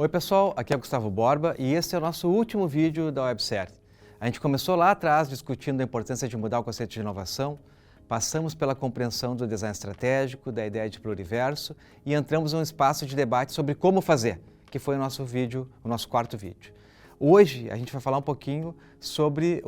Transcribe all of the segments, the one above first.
Oi pessoal, aqui é o Gustavo Borba e esse é o nosso último vídeo da websérie. A gente começou lá atrás discutindo a importância de mudar o conceito de inovação, passamos pela compreensão do design estratégico, da ideia de pluriverso e entramos num espaço de debate sobre como fazer, que foi o nosso quarto vídeo. Hoje a gente vai falar um pouquinho sobre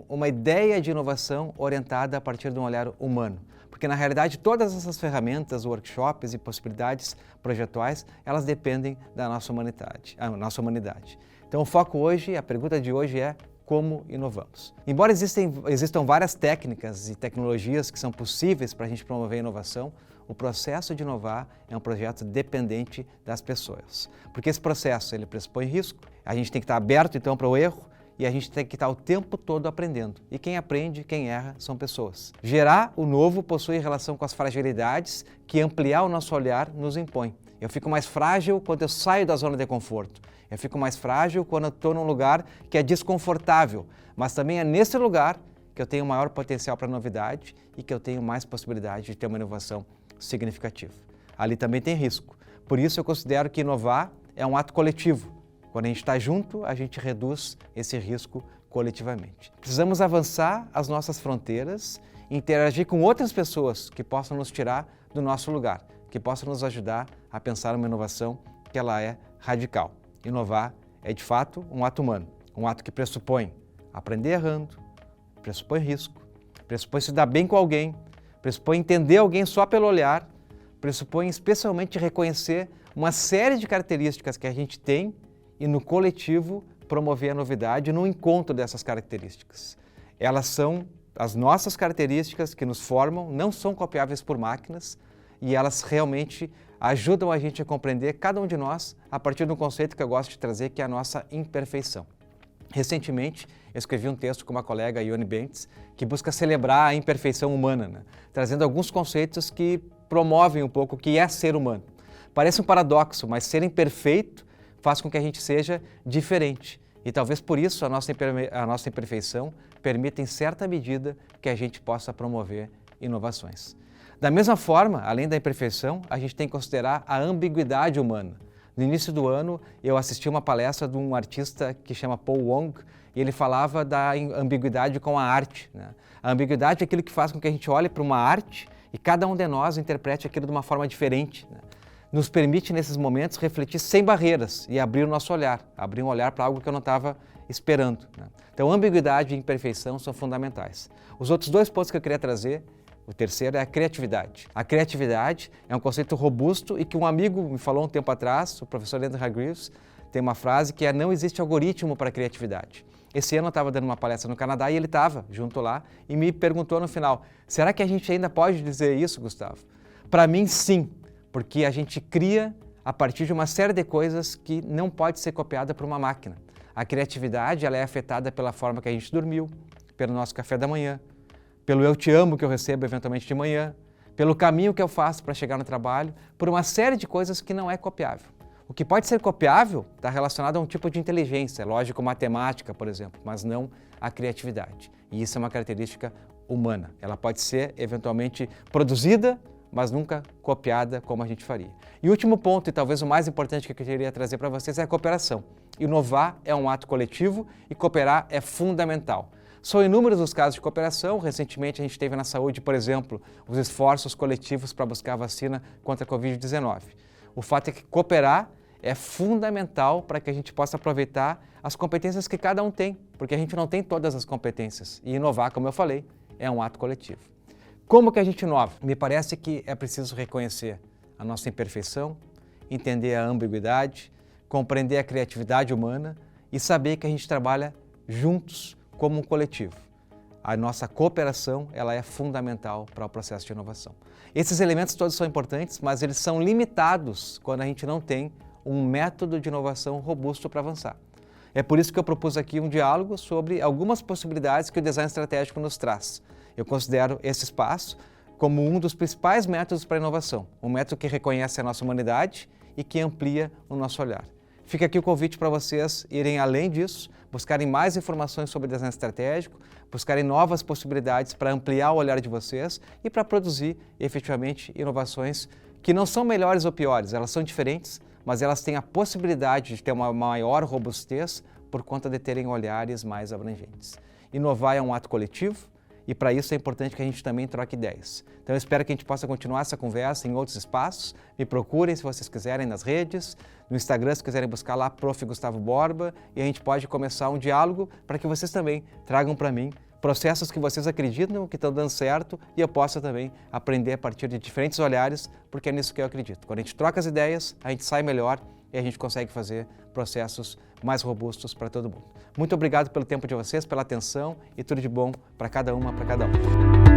uma ideia de inovação orientada a partir de um olhar humano. Porque na realidade todas essas ferramentas, workshops e possibilidades projetuais, elas dependem da nossa humanidade. Então o foco hoje, a pergunta de hoje é como inovamos. Embora existam várias técnicas e tecnologias que são possíveis para a gente promover a inovação, o processo de inovar é um projeto dependente das pessoas. Porque esse processo ele pressupõe risco, a gente tem que estar aberto então para o erro e a gente tem que estar o tempo todo aprendendo. E quem aprende, quem erra, são pessoas. Gerar o novo possui relação com as fragilidades que ampliar o nosso olhar nos impõe. Eu fico mais frágil quando eu saio da zona de conforto. Eu fico mais frágil quando eu estou num lugar que é desconfortável. Mas também é nesse lugar que eu tenho maior potencial para novidade e que eu tenho mais possibilidade de ter uma inovação significativa. Ali também tem risco. Por isso eu considero que inovar é um ato coletivo. Quando a gente está junto, a gente reduz esse risco coletivamente. Precisamos avançar as nossas fronteiras, interagir com outras pessoas que possam nos tirar do nosso lugar, que possam nos ajudar a pensar uma inovação que ela é radical. Inovar é, de fato, um ato humano, um ato que pressupõe aprender errando, pressupõe risco, pressupõe se dar bem com alguém, pressupõe entender alguém só pelo olhar, pressupõe especialmente reconhecer uma série de características que a gente tem e no coletivo promover a novidade no encontro dessas características. Elas são as nossas características que nos formam, não são copiáveis por máquinas e elas realmente ajudam a gente a compreender cada um de nós a partir de um conceito que eu gosto de trazer, que é a nossa imperfeição. Recentemente, eu escrevi um texto com uma colega, Ione Bentes, que busca celebrar a imperfeição humana, trazendo alguns conceitos que promovem um pouco o que é ser humano. Parece um paradoxo, mas ser imperfeito faz com que a gente seja diferente. E talvez por isso a nossa imperfeição permita, em certa medida, que a gente possa promover inovações. Da mesma forma, além da imperfeição, a gente tem que considerar a ambiguidade humana. No início do ano, eu assisti uma palestra de um artista que chama Paul Wong, e ele falava da ambiguidade com a arte. A ambiguidade é aquilo que faz com que a gente olhe para uma arte e cada um de nós interprete aquilo de uma forma diferente. Nos permite, nesses momentos, refletir sem barreiras e abrir o nosso olhar, abrir um olhar para algo que eu não estava esperando. Então, ambiguidade e imperfeição são fundamentais. Os outros dois pontos que eu queria trazer, o terceiro é a criatividade. A criatividade é um conceito robusto e que um amigo me falou um tempo atrás, o professor Andrew Hargreaves, tem uma frase que é: não existe algoritmo para a criatividade. Esse ano eu estava dando uma palestra no Canadá e ele estava junto lá e me perguntou no final: será que a gente ainda pode dizer isso, Gustavo? Para mim, sim. Porque a gente cria a partir de uma série de coisas que não pode ser copiada por uma máquina. A criatividade ela é afetada pela forma que a gente dormiu, pelo nosso café da manhã, pelo eu te amo que eu recebo eventualmente de manhã, pelo caminho que eu faço para chegar no trabalho, por uma série de coisas que não é copiável. O que pode ser copiável está relacionado a um tipo de inteligência, lógico-matemática, por exemplo, mas não a criatividade. E isso é uma característica humana. Ela pode ser eventualmente produzida, mas nunca copiada como a gente faria. E o último ponto, e talvez o mais importante que eu queria trazer para vocês, é a cooperação. Inovar é um ato coletivo e cooperar é fundamental. São inúmeros os casos de cooperação. Recentemente a gente teve na saúde, por exemplo, os esforços coletivos para buscar a vacina contra a Covid-19. O fato é que cooperar é fundamental para que a gente possa aproveitar as competências que cada um tem, porque a gente não tem todas as competências. E inovar, como eu falei, é um ato coletivo. Como que a gente inova? Me parece que é preciso reconhecer a nossa imperfeição, entender a ambiguidade, compreender a criatividade humana e saber que a gente trabalha juntos como um coletivo. A nossa cooperação ela é fundamental para o processo de inovação. Esses elementos todos são importantes, mas eles são limitados quando a gente não tem um método de inovação robusto para avançar. É por isso que eu propus aqui um diálogo sobre algumas possibilidades que o design estratégico nos traz. Eu considero esse espaço como um dos principais métodos para a inovação, um método que reconhece a nossa humanidade e que amplia o nosso olhar. Fica aqui o convite para vocês irem além disso, buscarem mais informações sobre design estratégico, buscarem novas possibilidades para ampliar o olhar de vocês e para produzir efetivamente inovações que não são melhores ou piores, elas são diferentes, mas elas têm a possibilidade de ter uma maior robustez por conta de terem olhares mais abrangentes. Inovar é um ato coletivo e para isso é importante que a gente também troque ideias. Então eu espero que a gente possa continuar essa conversa em outros espaços. Me procurem se vocês quiserem nas redes, no Instagram se quiserem buscar lá Prof. Gustavo Borba, e a gente pode começar um diálogo para que vocês também tragam para mim processos que vocês acreditam que estão dando certo e eu possa também aprender a partir de diferentes olhares, porque é nisso que eu acredito. Quando a gente troca as ideias, a gente sai melhor e a gente consegue fazer processos mais robustos para todo mundo. Muito obrigado pelo tempo de vocês, pela atenção e tudo de bom para cada uma, para cada um.